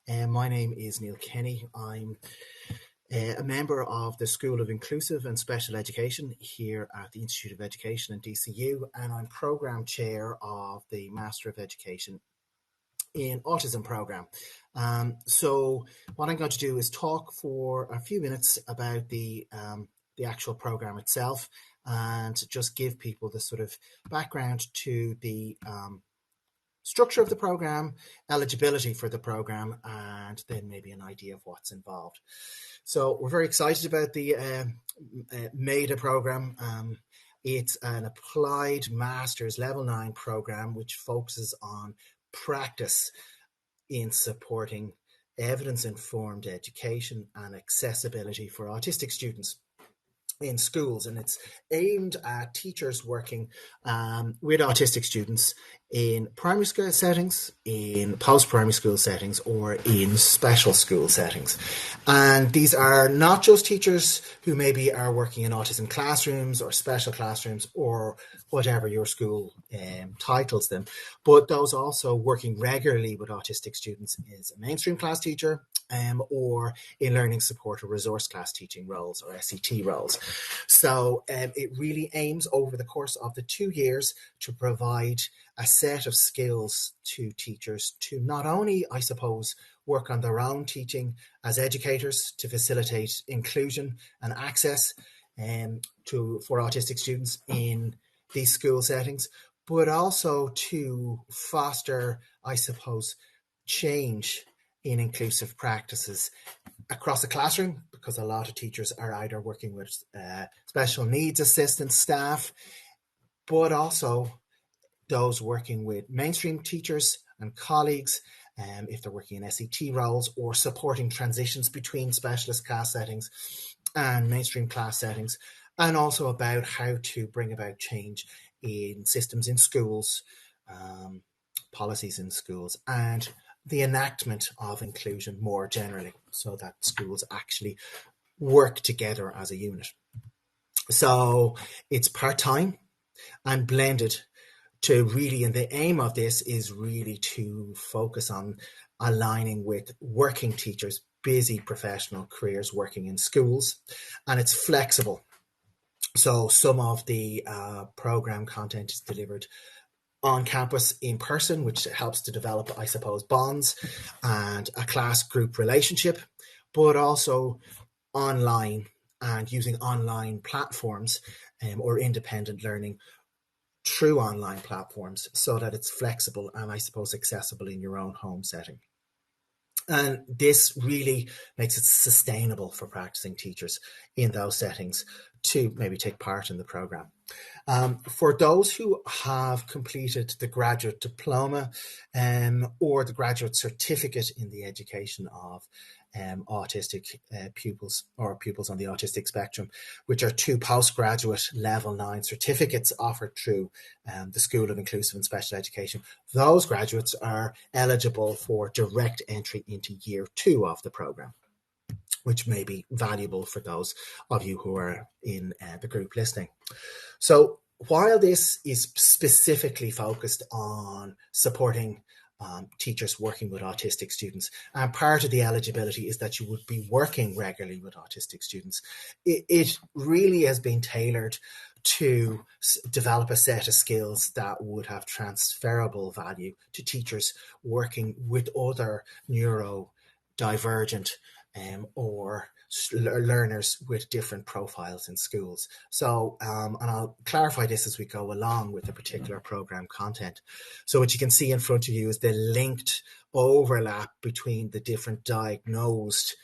My name is Neil Kenny. I'm a member of the School of Inclusive and Special Education here at the Institute of Education in DCU, and I'm Programme Chair of the Master of Education in Autism programme. So what I'm going to do is talk for a few minutes about the actual programme itself and just give people the sort of background to the structure of the program, eligibility for the program, and then maybe an idea of what's involved. So we're very excited about the MEDA program. It's an applied master's level 9 program which focuses on practice in supporting evidence-informed education and accessibility for autistic students in schools, and it's aimed at teachers working with autistic students in primary school settings, in post-primary school settings, or in special school settings. And these are not just teachers who maybe are working in autism classrooms or special classrooms or whatever your school titles them, but those also working regularly with autistic students as a mainstream class teacher, or in learning support or resource class teaching roles or SET roles. So it really aims over the course of the 2 years to provide a set of skills to teachers to not only, I suppose, work on their own teaching as educators to facilitate inclusion and access for autistic students in these school settings, but also to foster, I suppose, change in inclusive practices across the classroom, because a lot of teachers are either working with special needs assistant staff, but also those working with mainstream teachers and colleagues, if they're working in SET roles or supporting transitions between specialist class settings and mainstream class settings, and also about how to bring about change in systems in schools, policies in schools, and the enactment of inclusion more generally, so that schools actually work together as a unit. So it's part-time and blended to really, and the aim of this is really to focus on aligning with working teachers, busy professional careers working in schools, and it's flexible. So some of the program content is delivered on campus in person, which helps to develop, I suppose, bonds and a class group relationship, but also online and using online platforms or independent learning through online platforms so that it's flexible and, I suppose, accessible in your own home setting. And this really makes it sustainable for practicing teachers in those settings to maybe take part in the program. For those who have completed the graduate diploma or the graduate certificate in the education of autistic pupils or pupils on the autistic spectrum, which are 2 postgraduate level 9 certificates offered through the School of Inclusive and Special Education, those graduates are eligible for direct entry into year 2 of the program, which may be valuable for those of you who are in the group listening. So while this is specifically focused on supporting teachers working with autistic students, and part of the eligibility is that you would be working regularly with autistic students, it really has been tailored to develop a set of skills that would have transferable value to teachers working with other neurodivergent or learners with different profiles in schools. So, and I'll clarify this as we go along with the particular program content. So what you can see in front of you is the linked overlap between the different diagnosed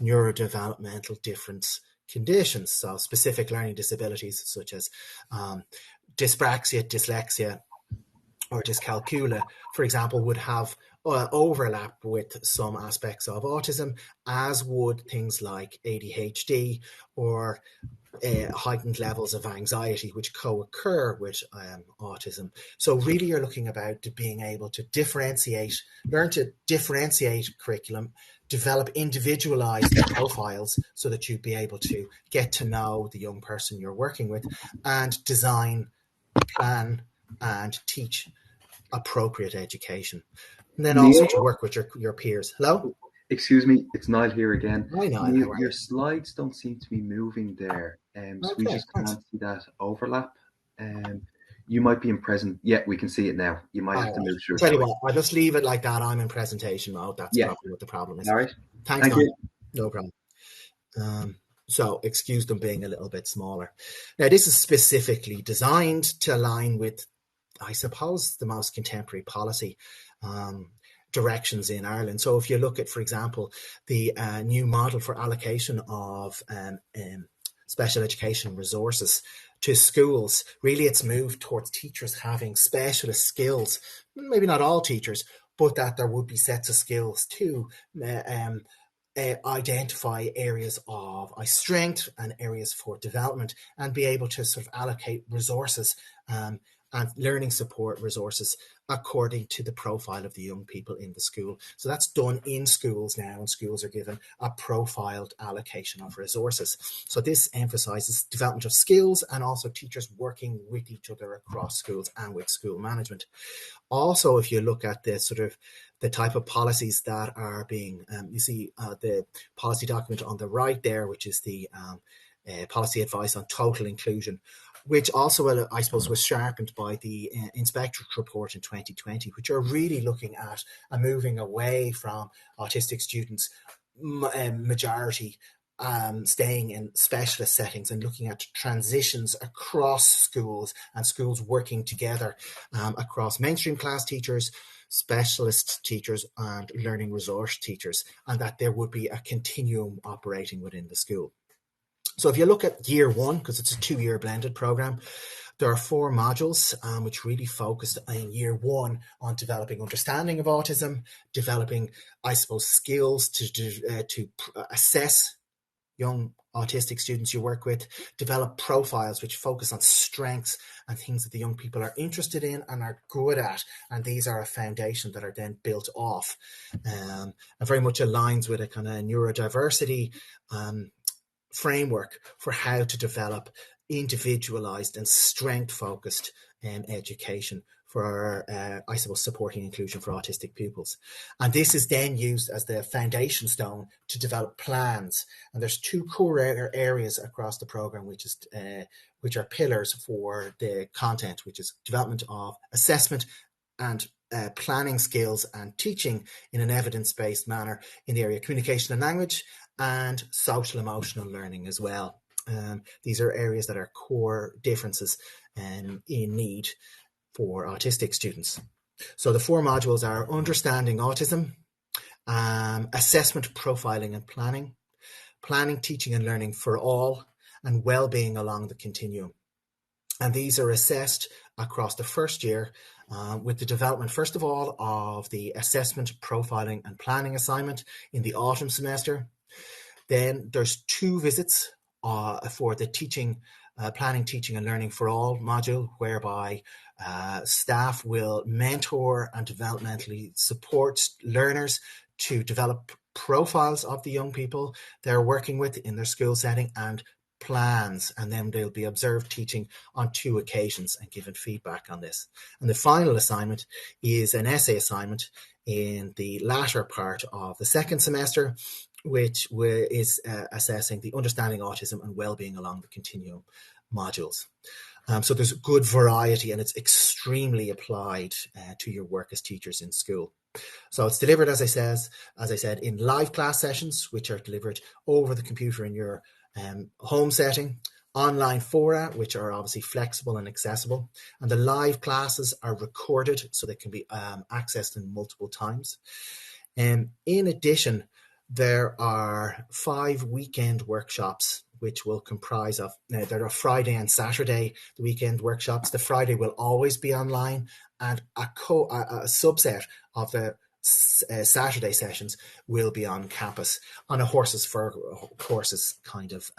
neurodevelopmental difference conditions. So specific learning disabilities such as dyspraxia, dyslexia, or dyscalculia, for example, would have overlap with some aspects of autism, as would things like ADHD or heightened levels of anxiety, which co-occur with autism. So really you're looking about being able to differentiate, learn to differentiate curriculum, develop individualized profiles so that you'd be able to get to know the young person you're working with, and design, plan, and teach appropriate education. And then also to Neil, work with your peers. Hello? excuse me, it's Niall here again. Hi, Niall. Neil, How are your you? slides don't seem to be moving there, so we Okay, just thanks. can't see that overlap. Um, you might be in present. Yeah, we can see it now. You might have All to right. move to I'll a tell you slide. what, I'll just leave it like that. I'm in presentation mode. That's Yeah, probably what the problem is. all right. Thanks, Thank Niall. you. No problem. Um, so excuse them being a little bit smaller. Now, this is specifically designed to align with, I suppose, the most contemporary policy um, directions in Ireland. So if you look at, for example, the new model for allocation of special education resources to schools, really it's moved towards teachers having specialist skills, maybe not all teachers, but that there would be sets of skills to identify areas of strength and areas for development and be able to sort of allocate resources and learning support resources according to the profile of the young people in the school. So that's done in schools now, and schools are given a profiled allocation of resources. So this emphasizes development of skills and also teachers working with each other across schools and with school management. Also, if you look at the sort of the type of policies that are being, you see the policy document on the right there, which is the policy advice on total inclusion, which also, I suppose, was sharpened by the inspectorate report in 2020, which are really looking at moving away from autistic students majority staying in specialist settings and looking at transitions across schools and schools working together across mainstream class teachers, specialist teachers, and learning resource teachers, and that there would be a continuum operating within the school. So if you look at year one, because it's a 2-year blended program, there are 4 modules which really focused in year one on developing understanding of autism, developing, I suppose, skills to assess young autistic students you work with, develop profiles which focus on strengths and things that the young people are interested in and are good at. And these are a foundation that are then built off. And very much aligns with a kind of neurodiversity framework for how to develop individualized and strength focused education for, I suppose, supporting inclusion for autistic pupils. And this is then used as the foundation stone to develop plans. And there's 2 core areas across the program, which are pillars for the content, which is development of assessment and planning skills and teaching in an evidence-based manner in the area of communication and language and social emotional learning as well. These are areas that are core differences in need for autistic students. So the 4 modules are understanding autism, assessment, profiling and planning, planning, teaching and learning for all, and well-being along the continuum. And these are assessed across the first year with the development, first of all, of the assessment, profiling and planning assignment in the autumn semester. Then there's 2 visits for the planning, teaching and learning for all module, whereby staff will mentor and developmentally support learners to develop profiles of the young people they're working with in their school setting and plans, and then they'll be observed teaching on 2 occasions and given feedback on this. And the final assignment is an essay assignment in the latter part of the second semester, which is assessing the understanding autism and well-being along the continuum modules. So there's good variety and it's extremely applied to your work as teachers in school. So it's delivered, as I said, in live class sessions, which are delivered over the computer in your home setting, online fora, which are obviously flexible and accessible, and the live classes are recorded so they can be accessed in multiple times. In addition, there are 5 weekend workshops which will comprise of, now there are Friday and Saturday, the weekend workshops. The Friday will always be online, and a subset of the Saturday sessions will be on campus on a horses for courses kind of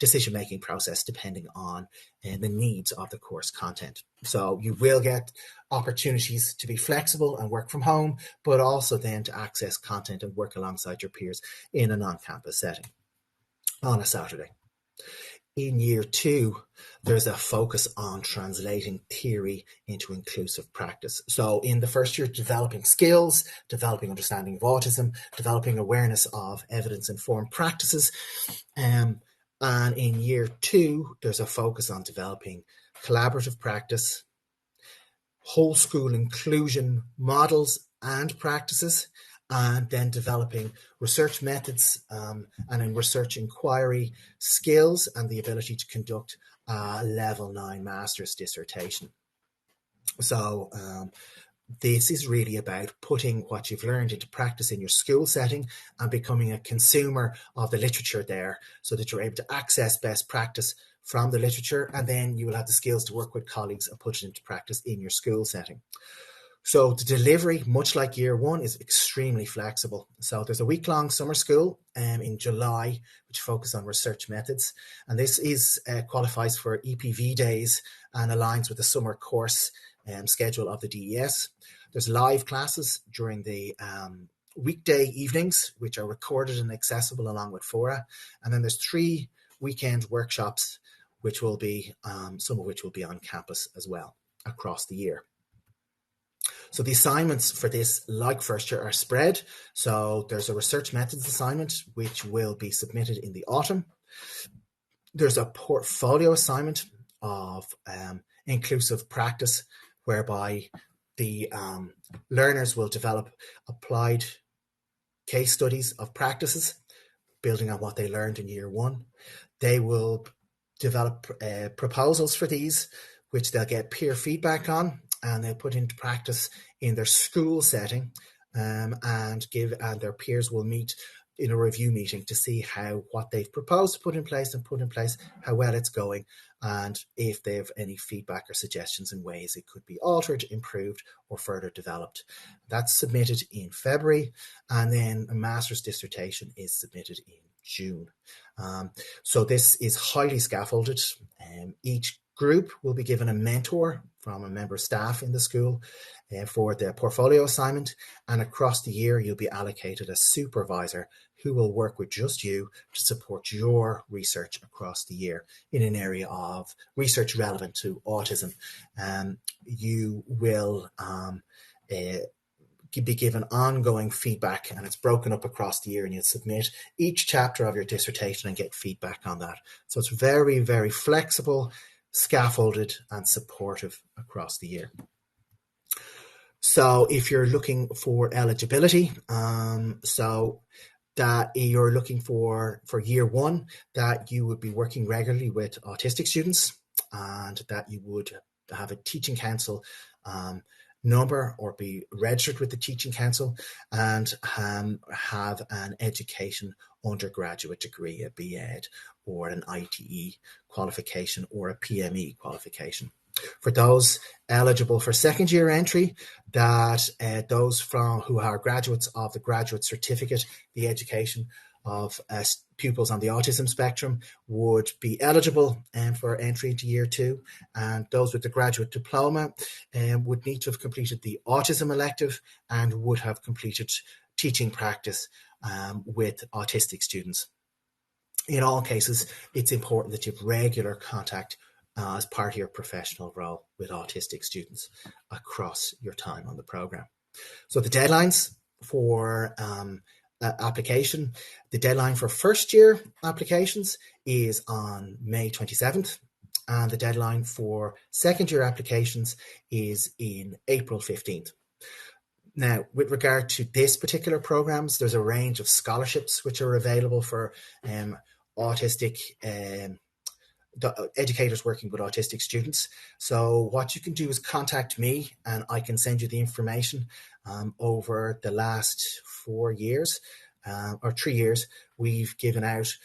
decision-making process depending on the needs of the course content. So you will get opportunities to be flexible and work from home, but also then to access content and work alongside your peers in a non-campus setting on a Saturday. In year 2, there's a focus on translating theory into inclusive practice. So in the first year, developing skills, developing understanding of autism, developing awareness of evidence-informed practices. And in year 2, there's a focus on developing collaborative practice, whole school inclusion models and practices, and then developing research methods and in research inquiry skills and the ability to conduct a level 9 master's dissertation. So this is really about putting what you've learned into practice in your school setting and becoming a consumer of the literature there so that you're able to access best practice from the literature, and then you will have the skills to work with colleagues and put it into practice in your school setting. So the delivery, much like year 1, is extremely flexible. So there's a week-long summer school in July, which focuses on research methods. And this is qualifies for EPV days and aligns with the summer course schedule of the DES. There's live classes during the weekday evenings, which are recorded and accessible along with fora. And then there's 3 weekend workshops, which will be, some of which will be on campus as well across the year. So the assignments for this, like first year, are spread. So there's a research methods assignment, which will be submitted in the autumn. There's a portfolio assignment of inclusive practice, whereby the learners will develop applied case studies of practices, building on what they learned in year 1. They will develop proposals for these, which they'll get peer feedback on, and they'll put into practice in their school setting, and their peers will meet in a review meeting to see how what they've proposed to put in place how well it's going, and if they have any feedback or suggestions in ways it could be altered, improved, or further developed. That's submitted in February, and then a master's dissertation is submitted in June. So this is highly scaffolded. Each group will be given a mentor from a member of staff in the school for the portfolio assignment, and across the year you'll be allocated a supervisor who will work with just you to support your research across the year in an area of research relevant to autism. You will be given ongoing feedback, and it's broken up across the year, and you'll submit each chapter of your dissertation and get feedback on that. So it's very, very flexible, scaffolded, and supportive across the year. So if you're looking for eligibility, so that you're looking for year 1, that you would be working regularly with autistic students, and that you would have a teaching council number or be registered with the teaching council, and have an education undergraduate degree, a BEd or an ITE qualification or a PME qualification. For those eligible for second year entry, that those who are graduates of the graduate certificate, the education of pupils on the autism spectrum, would be eligible for entry into year 2, and those with the graduate diploma would need to have completed the autism elective and would have completed teaching practice with autistic students. In all cases, it's important that you have regular contact as part of your professional role with autistic students across your time on the program. So the deadlines for application, the deadline for first year applications is on May 27th, and the deadline for second year applications is in April 15th. Now, with regard to this particular programs, there's a range of scholarships which are available for autistic educators working with autistic students. So what you can do is contact me, and I can send you the information. Over the last 4 years or 3 years, we've given out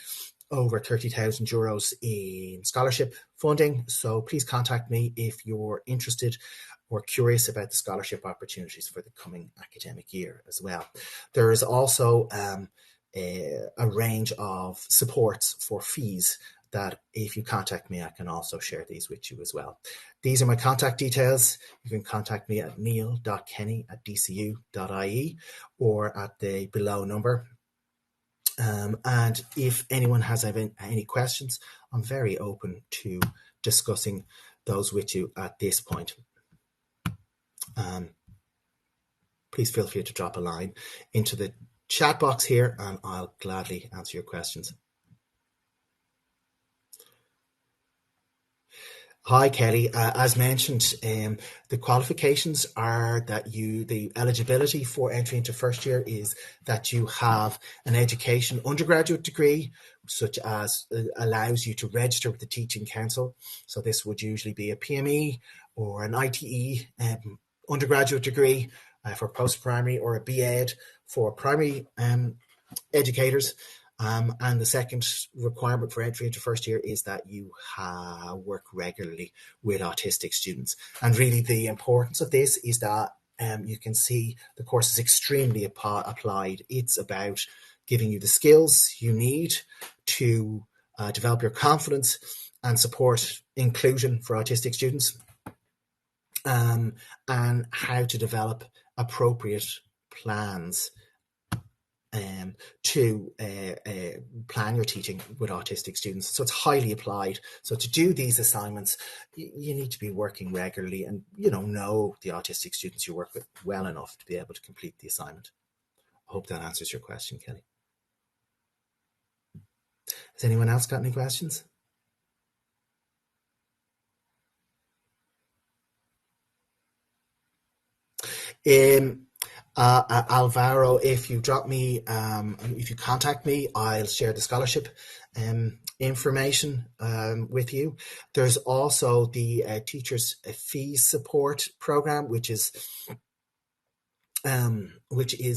over €30,000 in scholarship funding. So please contact me if you're interested or curious about the scholarship opportunities for the coming academic year as well. There is also a range of supports for fees that if you contact me, I can also share these with you as well. These are my contact details. You can contact me at neil.kenny@dcu.ie or at the below number. And if anyone has any questions, I'm very open to discussing those with you at this point. Please feel free to drop a line into the chat box here and I'll gladly answer your questions. Hi, Kelly. As mentioned, the qualifications are that the eligibility for entry into first year is that you have an education undergraduate degree, such as allows you to register with the Teaching Council. So this would usually be a PME or an ITE undergraduate degree for post-primary, or a BEd for primary educators. And the second requirement for entry into first year is that you work regularly with autistic students. And really the importance of this is that you can see the course is extremely applied. It's about giving you the skills you need to develop your confidence and support inclusion for autistic students, and how to develop appropriate plans to plan your teaching with autistic students. So it's highly applied. So to do these assignments, you need to be working regularly and know the autistic students you work with well enough to be able to complete the assignment. I hope that answers your question, Kelly. Has anyone else got any questions? Alvaro, if you if you contact me, I'll share the scholarship information with you. There's also the teachers' fees support program, which is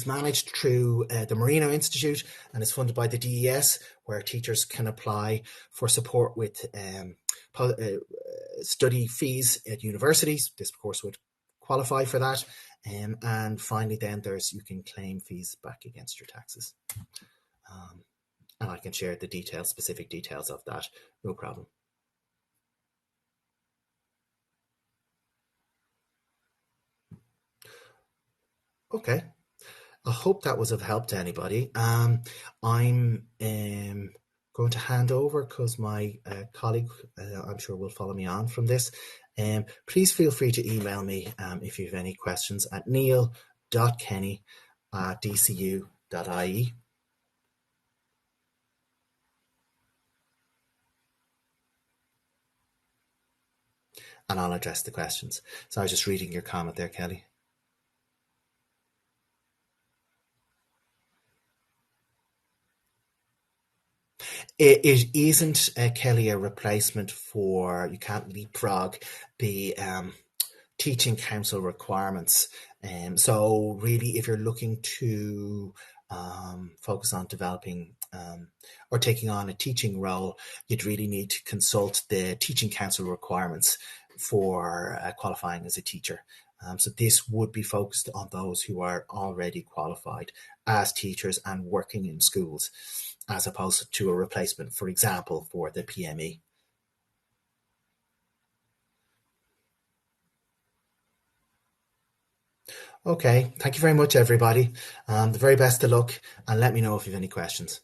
managed through the Marino Institute and is funded by the DES, where teachers can apply for support with study fees at universities. This course would qualify for that. And finally, then you can claim fees back against your taxes. And I can share the specific details of that, no problem. Okay. I hope that was of help to anybody. I'm going to hand over because my colleague, I'm sure, will follow me on from this. Please feel free to email me if you have any questions at neil.kenny@dcu.ie. And I'll address the questions. So I was just reading your comment there, Kelly. It isn't, Kelly, a replacement for, you can't leapfrog the Teaching Council requirements. So really, if you're looking to focus on developing or taking on a teaching role, you'd really need to consult the Teaching Council requirements for qualifying as a teacher. So this would be focused on those who are already qualified as teachers and working in schools, as opposed to a replacement, for example, for the PME. Okay, thank you very much, everybody. The very best of luck, and let me know if you have any questions.